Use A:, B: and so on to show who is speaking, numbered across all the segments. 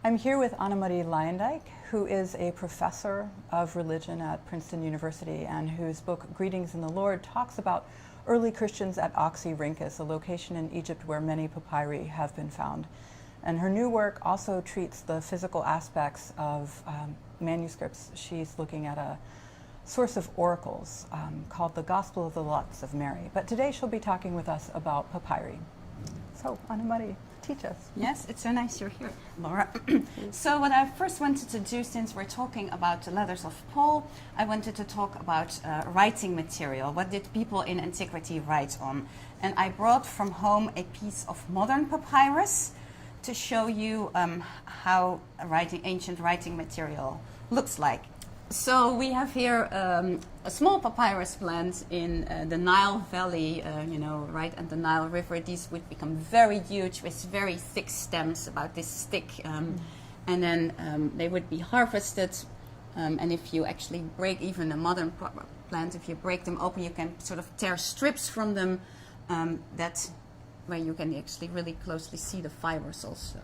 A: I'm here with Annemarie Leyendyk, who is a professor of religion at Princeton University and whose book Greetings in the Lord talks about early Christians at Oxyrhynchus, a location in Egypt where many papyri have been found. And her new work also treats the physical aspects of manuscripts. She's looking at a source of oracles called the Gospel of the Lux of Mary. But today she'll be talking with us about papyri. So, Annemarie, teach us.
B: Yes, it's so nice you're here, Laura. So what I first wanted to do, since we're talking about the letters of Paul, I wanted to talk about writing material. What did people in antiquity write on? And I brought from home a piece of modern papyrus to show you how ancient writing material looks like. So we have here a small papyrus plant in the Nile Valley, right at the Nile River. These would become very huge with very thick stems, about this thick, and then they would be harvested. And if you actually break even a modern plant, if you break them open, you can sort of tear strips from them. That's where you can actually really closely see the fibers also.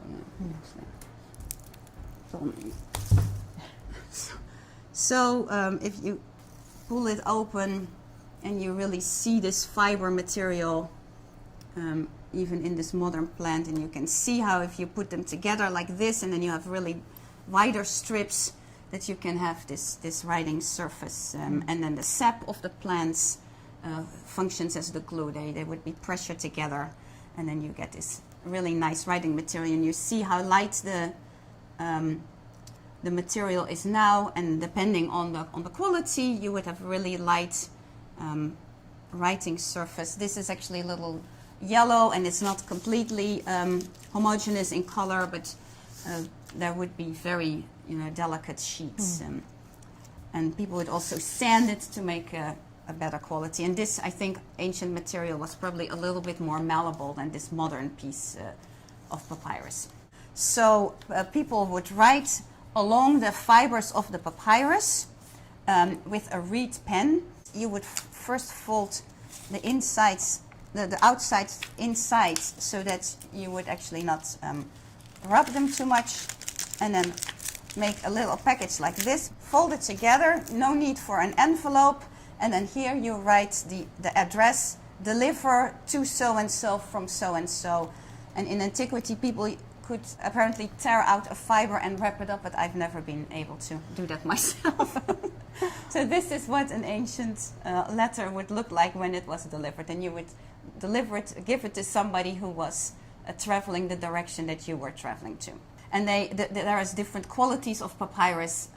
B: So if you pull it open and you really see this fiber material, even in this modern plant, and you can see how if you put them together like this and then you have really wider strips, that you can have this writing surface. And then the sap of the plants functions as the glue. They would be pressured together, and then you get this really nice writing material. And you see how light the material is now, and depending on the quality, you would have really light writing surface. This is actually a little yellow, and it's not completely homogeneous in color, but there would be very delicate sheets, and people would also sand it to make a better quality. And this, I think, ancient material was probably a little bit more malleable than this modern piece of papyrus. So people would write along the fibers of the papyrus with a reed pen. You would first fold the insides, the outside inside, so that you would actually not rub them too much, and then make a little package like this, fold it together, no need for an envelope, and then here you write the address, deliver to so-and-so from so-and-so. And in antiquity, people could apparently tear out a fiber and wrap it up, but I've never been able to do that myself. So this is what an ancient letter would look like when it was delivered. And you would deliver it, give it to somebody who was traveling the direction that you were traveling to. And there is different qualities of papyrus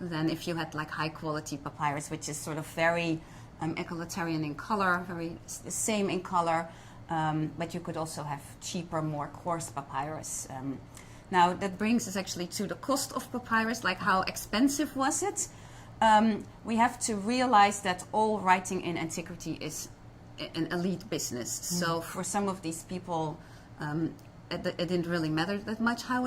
B: than if you had like high quality papyrus, which is sort of very egalitarian in color, very the same in color. But you could also have cheaper, more coarse papyrus. Now that brings us actually to the cost of papyrus, like how expensive was it? We have to realize that all writing in antiquity is an elite business. So for some of these people, it didn't really matter that much how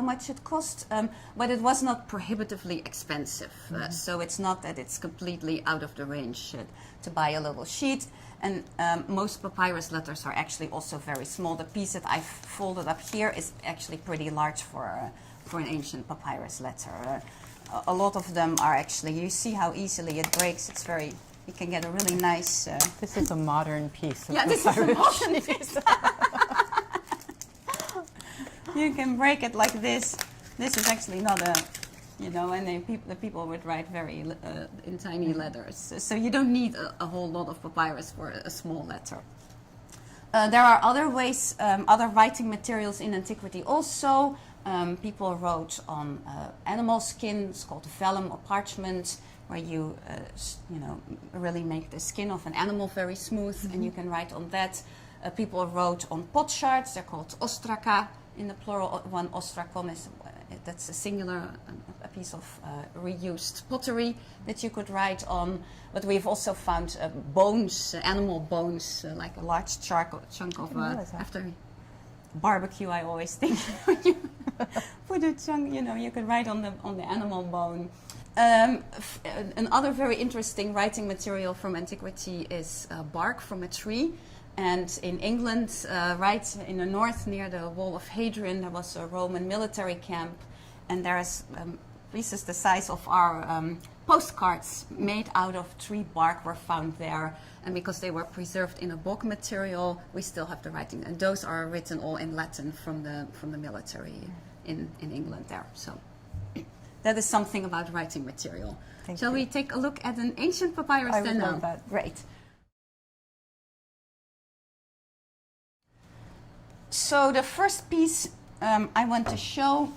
B: much it cost, but it was not prohibitively expensive. So it's not that it's completely out of the range to buy a little sheet. And most papyrus letters are actually also very small. The piece that I've folded up here is actually pretty large for an ancient papyrus letter. A lot of them are actually, you see how easily it breaks. It's very, you can get a really nice...
A: This is a modern piece of
B: this is a modern piece. You can break it like this. This is actually not a, and the people would write very in tiny letters. So you don't need a whole lot of papyrus for a small letter. There are other ways, other writing materials in antiquity also. People wrote on animal skin. It's called vellum or parchment, where you, really make the skin of an animal very smooth, and you can write on that. People wrote on potsherds. They're called ostraka. In the plural, one ostrakon is that's a singular, a piece of reused pottery that you could write on. But we've also found bones, animal bones, like a large chunk of after barbecue. I always think when you put a chunk, you could write on the animal bone. Another very interesting writing material from antiquity is bark from a tree. And in England, right in the north near the wall of Hadrian, there was a Roman military camp, and there's pieces the size of our postcards made out of tree bark were found there. And because they were preserved in a bog material, we still have the writing. And those are written all in Latin from the military in England there. So that is something about writing material. Shall we take a look at an ancient papyrus
A: I
B: then?
A: would love that.
B: Great. So the first piece I want to show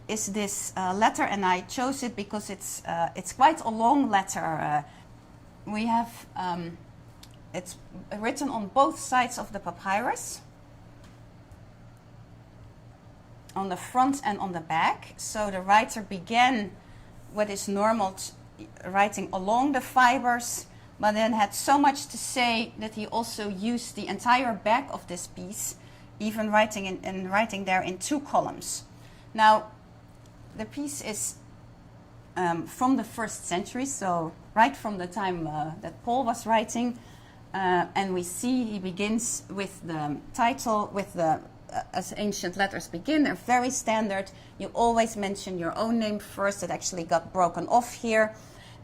B: is this letter, and I chose it because it's quite a long letter. We have it's written on both sides of the papyrus, on the front and on the back. So the writer began what is normal writing along the fibers, but then had so much to say that he also used the entire back of this piece, even writing there in 2 columns. Now, the piece is from the 1st century, so right from the time that Paul was writing, and we see he begins with the title, with the as ancient letters begin. They're very standard. You always mention your own name first. It actually got broken off here.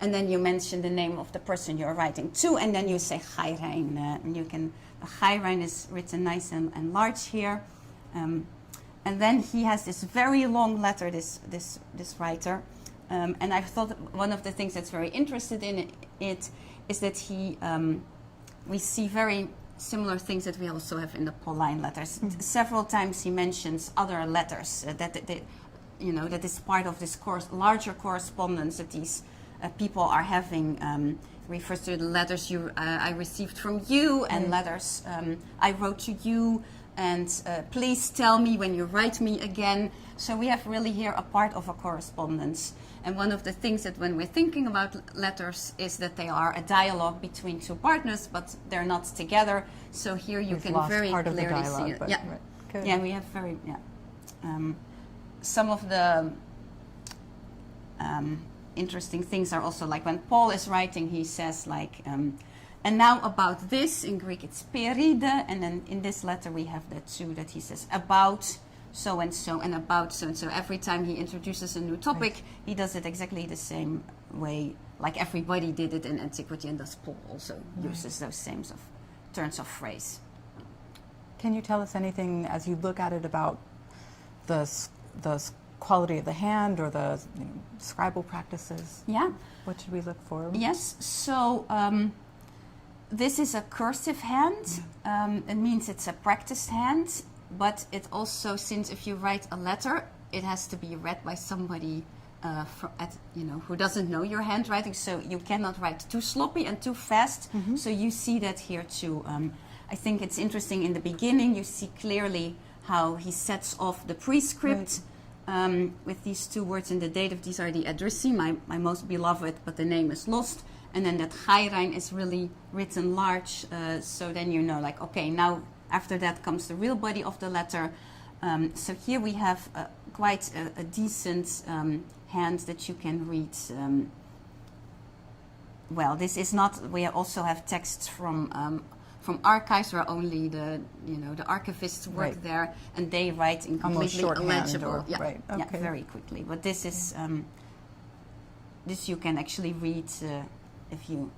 B: And then you mention the name of the person you're writing to, and then you say Chairein. And you can, Chairein is written nice and large here. And then he has this very long letter, this writer. And I thought one of the things that's very interested in it is that we see very similar things that we also have in the Pauline letters. Mm-hmm. Several times he mentions other letters that is part of this larger correspondence that these people are having. Refers to the letters I received from you, and letters I wrote to you, and please tell me when you write me again. So we have really here a part of a correspondence. And one of the things that when we're thinking about letters is that they are a dialogue between 2 partners, but they're not together. So here you can very clearly see it. Yeah, right. Yeah, we have very some of the interesting things are also like when Paul is writing, he says like, and now about this, in Greek it's peride, and then in this letter we have that too, that he says about so and so and about so and so. Every time he introduces a new topic, he does it exactly the same way, like everybody did it in antiquity, and thus Paul also uses those same turns of phrase.
A: Can you tell us anything as you look at it about the quality of the hand or the scribal practices?
B: Yeah.
A: What should we look for?
B: Yes. So this is a cursive hand. It means it's a practiced hand, but it also, since if you write a letter, it has to be read by somebody who doesn't know your handwriting. So you cannot write too sloppy and too fast. Mm-hmm. So you see that here too. I think it's interesting. In the beginning, you see clearly how he sets off the prescript. Right. With these 2 words in the dative. These are the addressee, my most beloved, but the name is lost. And then that Chairein is really written large, so then you know, like, okay, now after that comes the real body of the letter. So here we have quite a decent hand that you can read. Well, this is not, we also have texts from archives where only the archivists work there, and they write in completely illegible. Very quickly. But this is this you can actually read if you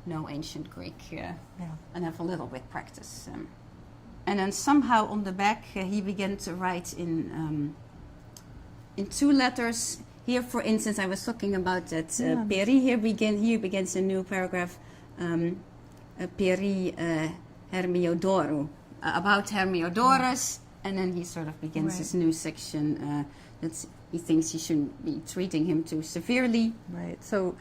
B: know ancient Greek and have a little bit practice. And then somehow on the back he began to write in 2 letters. Here, for instance, I was talking about that peri. Here begins a new paragraph. Peri Hermiodoru, about Hermiodorus, and then he sort of begins this new section that he thinks he shouldn't be treating him too severely.
A: Right. So,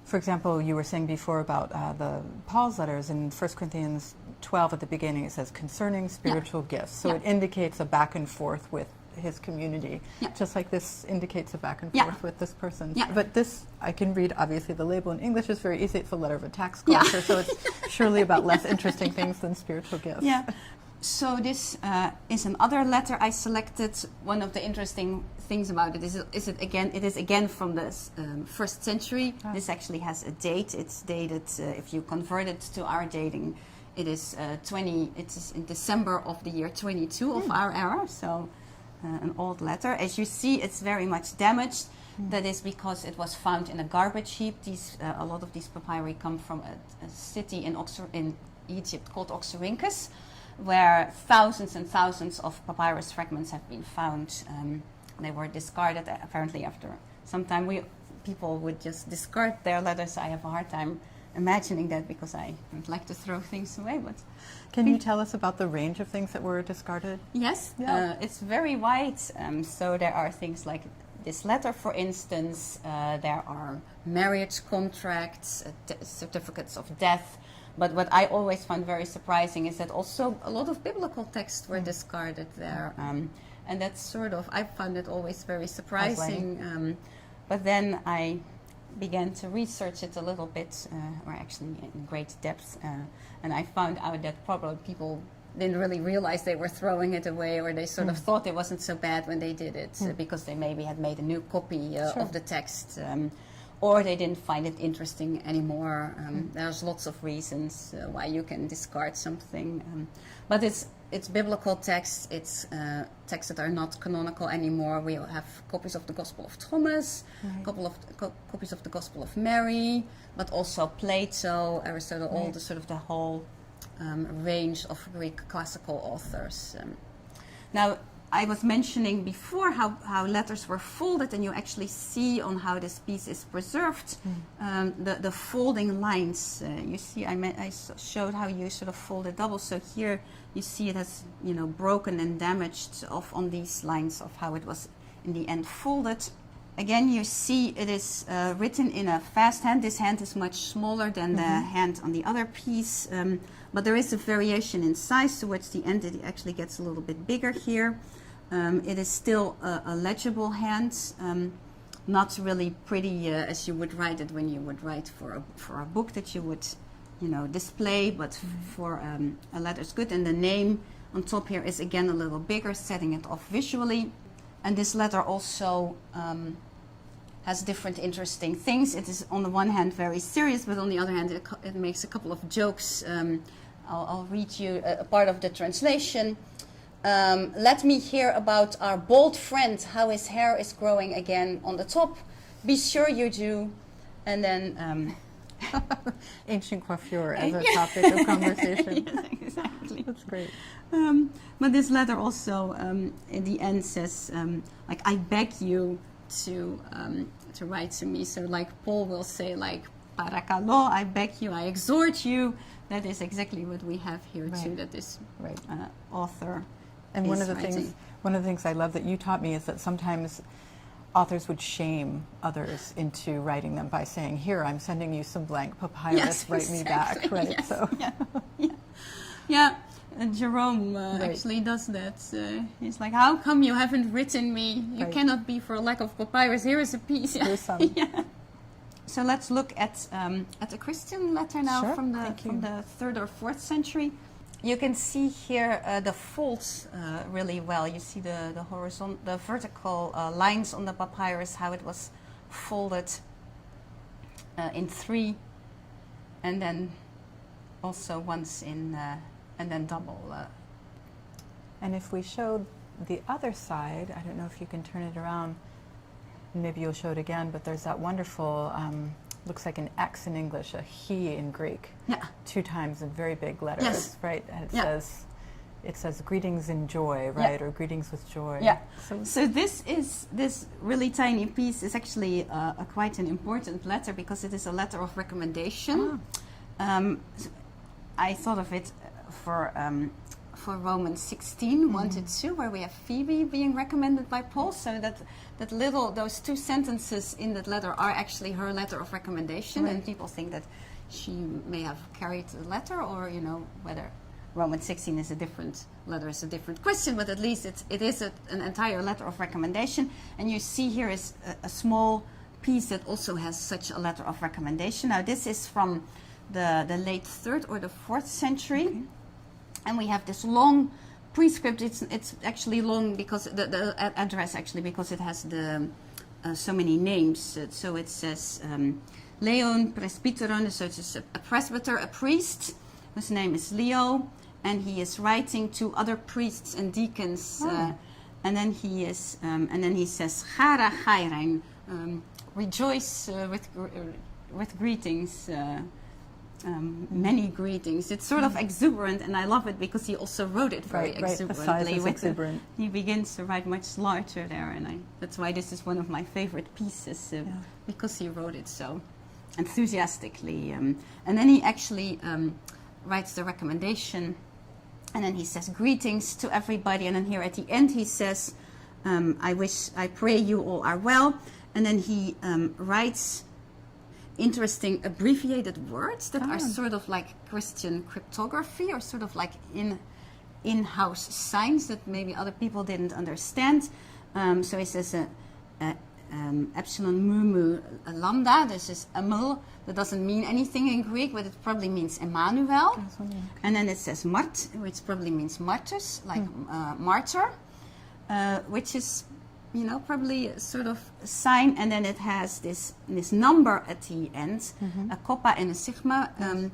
A: for example, you were saying before about the Paul's letters in 1 Corinthians 12 at the beginning. It says concerning spiritual gifts. So it indicates a back and forth with his community, just like this indicates a back and forth with this person. But this, I can read, obviously the label in English is very easy. It's a letter of a tax collector, so it's surely about less interesting things than spiritual gifts.
B: Yeah. So this is another letter I selected. One of the interesting things about it is it is again from the 1st century. This actually has a date. It's dated, if you convert it to our dating, It is it is in December of the year 22 of our era, so an old letter. As you see, it's very much damaged. That is because it was found in a garbage heap. A lot of these papyri come from a city in Egypt called Oxyrhynchus, where thousands and thousands of papyrus fragments have been found. They were discarded apparently after some time. People would just discard their letters. I have a hard time imagining that because I don't like to throw things away. But
A: can you tell us about the range of things that were discarded?
B: Yes, it's very wide. So there are things like this letter, for instance. There are marriage contracts, certificates of death. But what I always found very surprising is that also a lot of biblical texts were discarded there. And that's sort of, I found it always very surprising. But then I began to research it a little bit, or actually in great depth. And I found out that probably people didn't really realize they were throwing it away, or they sort of thought it wasn't so bad when they did it, because they maybe had made a new copy of the text, or they didn't find it interesting anymore. There's lots of reasons why you can discard something, but it's biblical texts. It's texts that are not canonical anymore. We have copies of the Gospel of Thomas, a couple of copies of the Gospel of Mary, but also Plato, Aristotle, all the sort of the whole range of Greek classical authors. Now, I was mentioning before how letters were folded, and you actually see on how this piece is preserved the folding lines. You see, I showed how you sort of fold it double. So here you see it has, broken and damaged off on these lines of how it was in the end folded. Again, you see it is written in a fast hand. This hand is much smaller than the hand on the other piece, but there is a variation in size. Towards the end, it actually gets a little bit bigger here. It is still a legible hand, not really pretty as you would write it when you would write for a book that you would, display, but for a letter is good. And the name on top here is again a little bigger, setting it off visually. And this letter also has different interesting things. It is on the one hand very serious, but on the other hand it makes a couple of jokes. I'll read you a part of the translation. Let me hear about our bold friend, how his hair is growing again on the top. Be sure you do. And then
A: ancient coiffure as a topic of conversation.
B: Yes, exactly.
A: That's great.
B: But this letter also in the end says, I beg you to write to me. So like Paul will say, like, parakalo, I beg you, I exhort you. That is exactly what we have here too, that this author
A: and
B: is
A: one of the
B: writing.
A: things I love that you taught me is that sometimes authors would shame others into writing them by saying, here, I'm sending you some blank papyrus, write me back, right?
B: Yes.
A: So.
B: Yeah. And Jerome actually does that. He's like, how come you haven't written me? You cannot be for a lack of papyrus. Here is a piece.
A: Here's some.
B: So let's look at a Christian letter now from the 3rd or 4th century. You can see here the folds really well. You see the vertical lines on the papyrus, how it was folded in 3, and then also once in, and then double.
A: And if we showed the other side, I don't know if you can turn it around. Maybe you'll show it again, but there's that wonderful, looks like an X in English, a he in Greek. Yeah. 2 times in very big letters,
B: yes.
A: right? And it says greetings in joy, right? Or greetings with joy.
B: Yeah. So this really tiny piece is actually quite an important letter because it is a letter of recommendation. I thought of it for Romans 16, 1-2, where we have Phoebe being recommended by Paul. So those 2 sentences in that letter are actually her letter of recommendation, and people think that she may have carried the letter, or whether Romans 16 is a different letter is a different question, but at least it is an entire letter of recommendation. And you see here is a small piece that also has such a letter of recommendation. Now this is from the late 3rd or the 4th century. And we have this long prescript. It's actually long because the address because it has so many names. So it says Leon Presbyteron, so it's a presbyter, a priest, whose name is Leo, and he is writing to other priests and deacons. And then he says, Chara Chairein, rejoice with greetings. Many greetings. It's sort of exuberant, and I love it because he also wrote it very exuberantly.
A: The size is exuberant.
B: He begins to write much larger there, and that's why this is one of my favorite pieces, because he wrote it so enthusiastically. And then he actually writes the recommendation, and then he says, greetings to everybody, and then here at the end he says, I pray you all are well, and then he writes interesting abbreviated words that are sort of like Christian cryptography, or sort of like in-house signs that maybe other people didn't understand. So he says epsilon mu mu lambda. This is amul. That doesn't mean anything in Greek, but it probably means Emmanuel. And then it says mart, which probably means martyrs, like martyr, which is, probably a sort of sign. And then it has this number at the end, a kappa and a sigma, and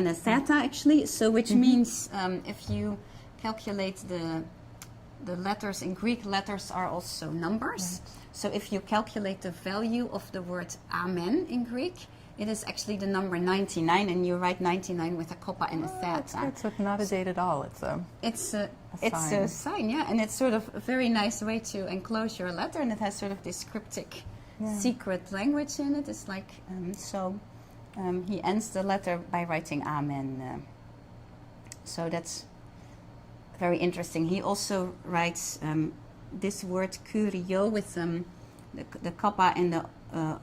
B: a theta actually. So which means if you calculate the letters in Greek, letters are also numbers. Right. So if you calculate the value of the word amen in Greek, it is actually the number 99, and you write 99 with a kappa and a theta.
A: Good. So it's not a date at all. It's a
B: sign, yeah, and it's sort of a very nice way to enclose your letter, and it has sort of this cryptic, secret language in it. It's like he ends the letter by writing amen. So that's very interesting. He also writes this word curio with the kappa and the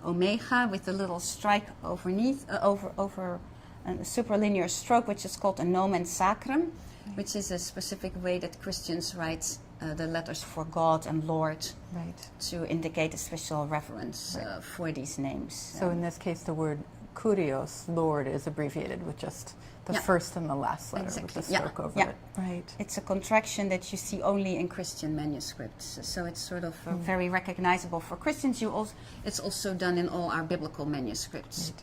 B: omega with a little strike underneath, over a superlinear stroke, which is called a nomen sacrum, which is a specific way that Christians write the letters for God and Lord, to indicate a special reverence for these names.
A: So in this case, the word kurios, Lord, is abbreviated with just the first and the last letter, with the stroke over it. Right.
B: It's a contraction that you see only in Christian manuscripts, so it's sort of very recognizable for Christians. It's also done in all our biblical manuscripts. Right.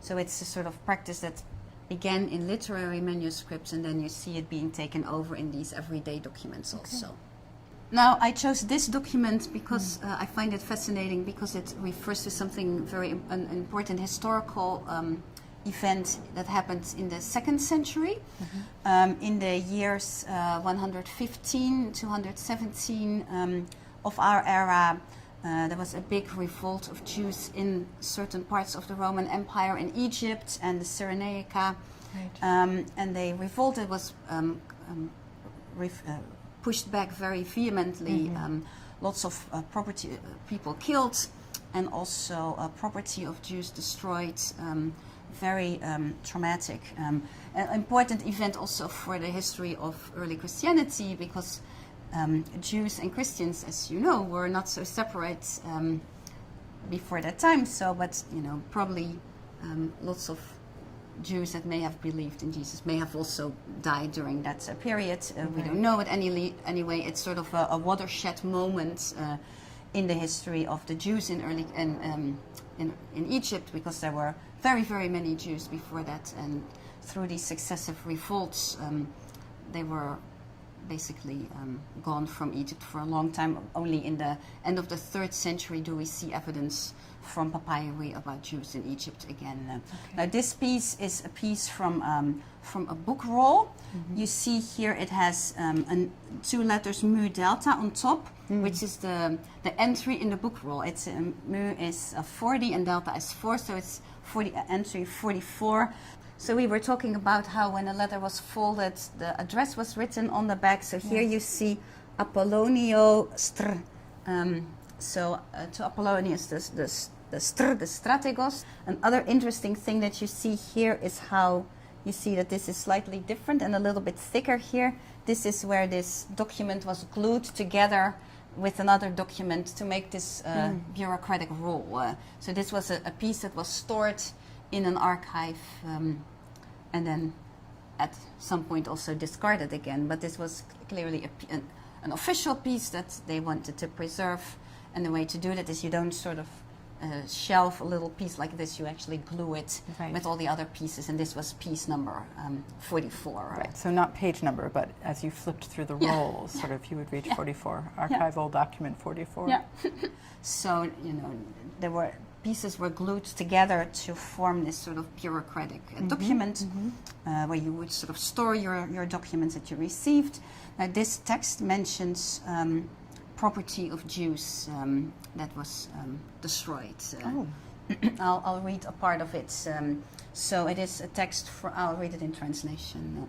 B: So it's a sort of practice that began in literary manuscripts, and then you see it being taken over in these everyday documents also. Now, I chose this document because I find it fascinating, because it refers to something very important historical event that happened in the 2nd century. In the years 115 to 117 of our era, there was a big revolt of Jews in certain parts of the Roman Empire, in Egypt and the Cyrenaica. And they revolted, was pushed back very vehemently. Lots of property, people killed, and also property of Jews destroyed. Very traumatic. An important event also for the history of early Christianity, because Jews and Christians, as you know, were not so separate before that time. So, but probably lots of Jews that may have believed in Jesus may have also died during that period. We don't know it anyway. It's sort of a watershed moment in the history of the Jews in early in Egypt, because there were very, very many Jews before that, and through these successive revolts, they were basically gone from Egypt for a long time. Only in the end of the 3rd century do we see evidence from papyri about Jews in Egypt again. Now, this piece is a piece from a book roll. You see here it has 2 letters mu delta on top, which is the entry in the book roll. It's mu is 40 and delta is 4, so it's entry 44. So we were talking about how when a letter was folded, the address was written on the back. So here you see Apollonio Str. To Apollonius, the strategos. Another interesting thing that you see here is how you see that this is slightly different and a little bit thicker here. This is where this document was glued together with another document to make this bureaucratic roll. So this was a piece that was stored in an archive and then at some point also discarded again. But this was clearly an official piece that they wanted to preserve. And the way to do that is you don't sort of shelf a little piece like this, you actually glue it
A: Right.
B: with all the other pieces, and this was piece number 44.
A: Right, so not page number, but as you flipped through the rolls, sort of, you would reach 44, archival document 44.
B: Yeah. So, pieces were glued together to form this sort of bureaucratic document where you would sort of store your documents that you received. Now, this text mentions property of Jews that was destroyed. I'll read a part of it. So it is a text I'll read it in translation.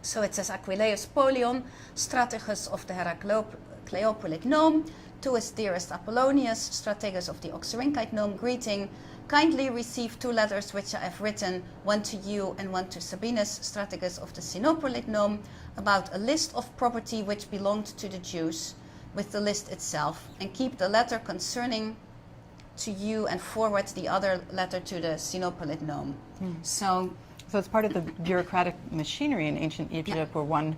B: So it says, Aquileius Polion, strategos of the Heracleopolic Nome, to his dearest Apollonius, strategos of the Oxyrhynchite Nome, greeting. Kindly receive 2 letters which I have written, one to you and one to Sabinus, strategos of the Sinopolite Nome, about a list of property which belonged to the Jews, with the list itself, and keep the letter concerning to you and forward the other letter to the Sinopolite Nome. So
A: it's part of the bureaucratic machinery in ancient Egypt where one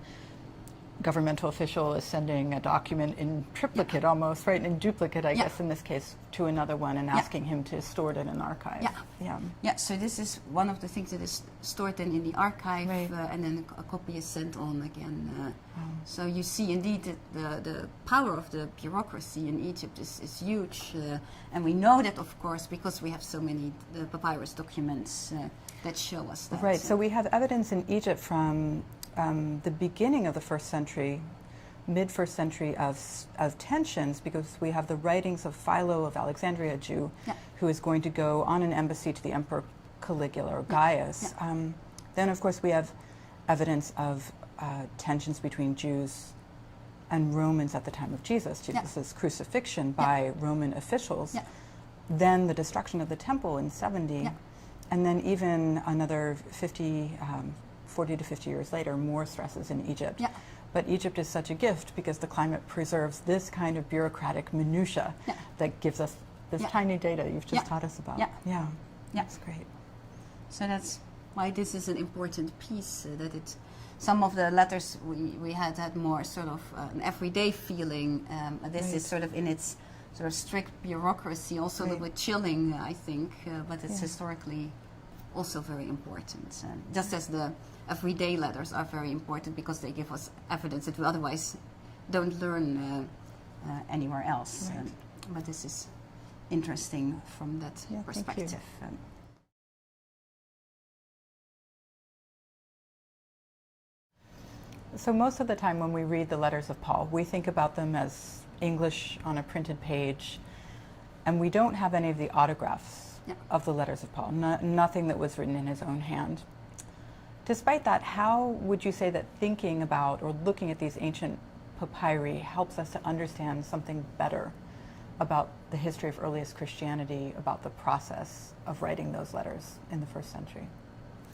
A: governmental official is sending a document in triplicate almost, right, in duplicate, I guess, in this case, to another one and asking him to store it in an archive.
B: Yeah, so this is one of the things that is stored then in the archive, and then a copy is sent on again. So you see indeed that the power of the bureaucracy in Egypt is huge, and we know that, of course, because we have so many papyrus documents that show us that.
A: Right, so we have evidence in Egypt from the beginning of the first century, mid-first century of tensions, because we have the writings of Philo of Alexandria, a Jew, who is going to go on an embassy to the Emperor Caligula or Gaius. Then, of course, we have evidence of tensions between Jews and Romans at the time of Jesus' crucifixion by Roman officials. Then the destruction of the temple in 70, and then even another 40 to 50 years later, more stresses in Egypt. But Egypt is such a gift because the climate preserves this kind of bureaucratic minutia that gives us this tiny data you've just taught us about. That's great.
B: So that's why this is an important piece, some of the letters we had more sort of an everyday feeling. This is sort of in its sort of strict bureaucracy, also a little bit chilling, I think, but it's historically also very important. Just as the everyday letters are very important because they give us evidence that we otherwise don't learn anywhere else. But this is interesting from that perspective.
A: So most of the time when we read the letters of Paul, we think about them as English on a printed page, and we don't have any of the autographs of the letters of Paul, nothing that was written in his own hand. Despite that, how would you say that thinking about or looking at these ancient papyri helps us to understand something better about the history of earliest Christianity, about the process of writing those letters in the first century?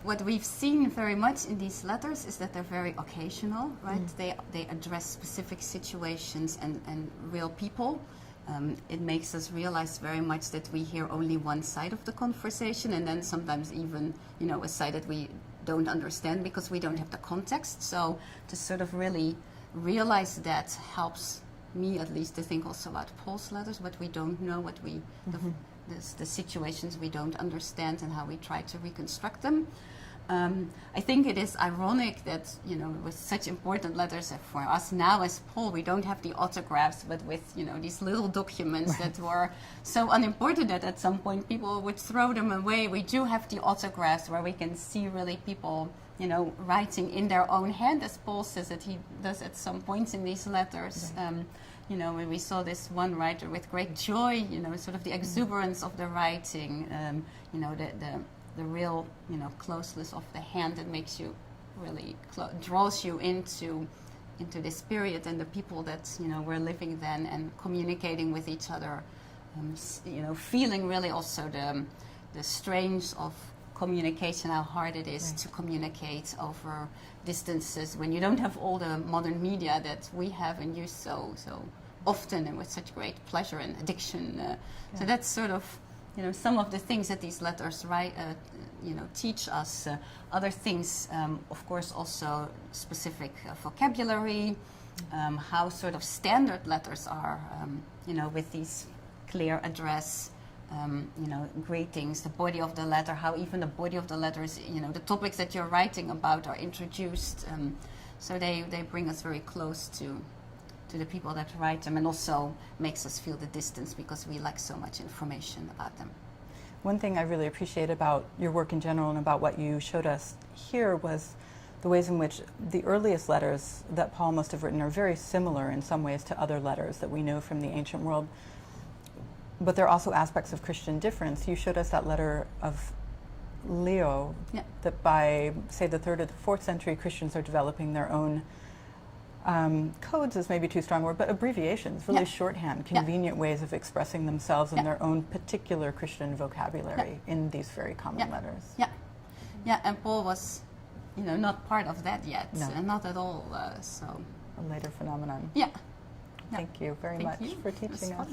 B: What we've seen very much in these letters is that they're very occasional, right? They address specific situations and real people. It makes us realize very much that we hear only one side of the conversation, and then sometimes even, a side that we don't understand because we don't have the context. So to sort of really realize that helps me at least to think also about Paul's letters, what we don't know, the situations we don't understand and how we try to reconstruct them. I think it is ironic that, with such important letters for us now as Paul, we don't have the autographs, but with, these little documents that were so unimportant that at some point people would throw them away. We do have the autographs where we can see really people, writing in their own hand, as Paul says that he does at some points in these letters. When we saw this one writer with great joy, sort of the exuberance of the writing, the real, closeness of the hand that makes you really draws you into this period and the people that were living then and communicating with each other, feeling really also the strains of communication, how hard it is to communicate over distances when you don't have all the modern media that we have and use so often and with such great pleasure and addiction. So that's sort of some of the things that these letters teach us. Other things, of course, also specific vocabulary, how sort of standard letters are, with these clear address, greetings, the body of the letter, how even the body of the letter is, the topics that you're writing about are introduced. So they bring us very close to the people that write them, and also makes us feel the distance because we lack so much information about them.
A: One thing I really appreciate about your work in general and about what you showed us here was the ways in which the earliest letters that Paul must have written are very similar in some ways to other letters that we know from the ancient world. But there are also aspects of Christian difference. You showed us that letter of Leo, that by, say, the 3rd or the 4th century, Christians are developing their own codes is maybe too strong a word, but abbreviations, really shorthand, convenient ways of expressing themselves in their own particular Christian vocabulary in these very common letters.
B: And Paul was, not part of that yet, not at all. So
A: a later phenomenon.
B: Yeah.
A: Thank you very much for teaching us.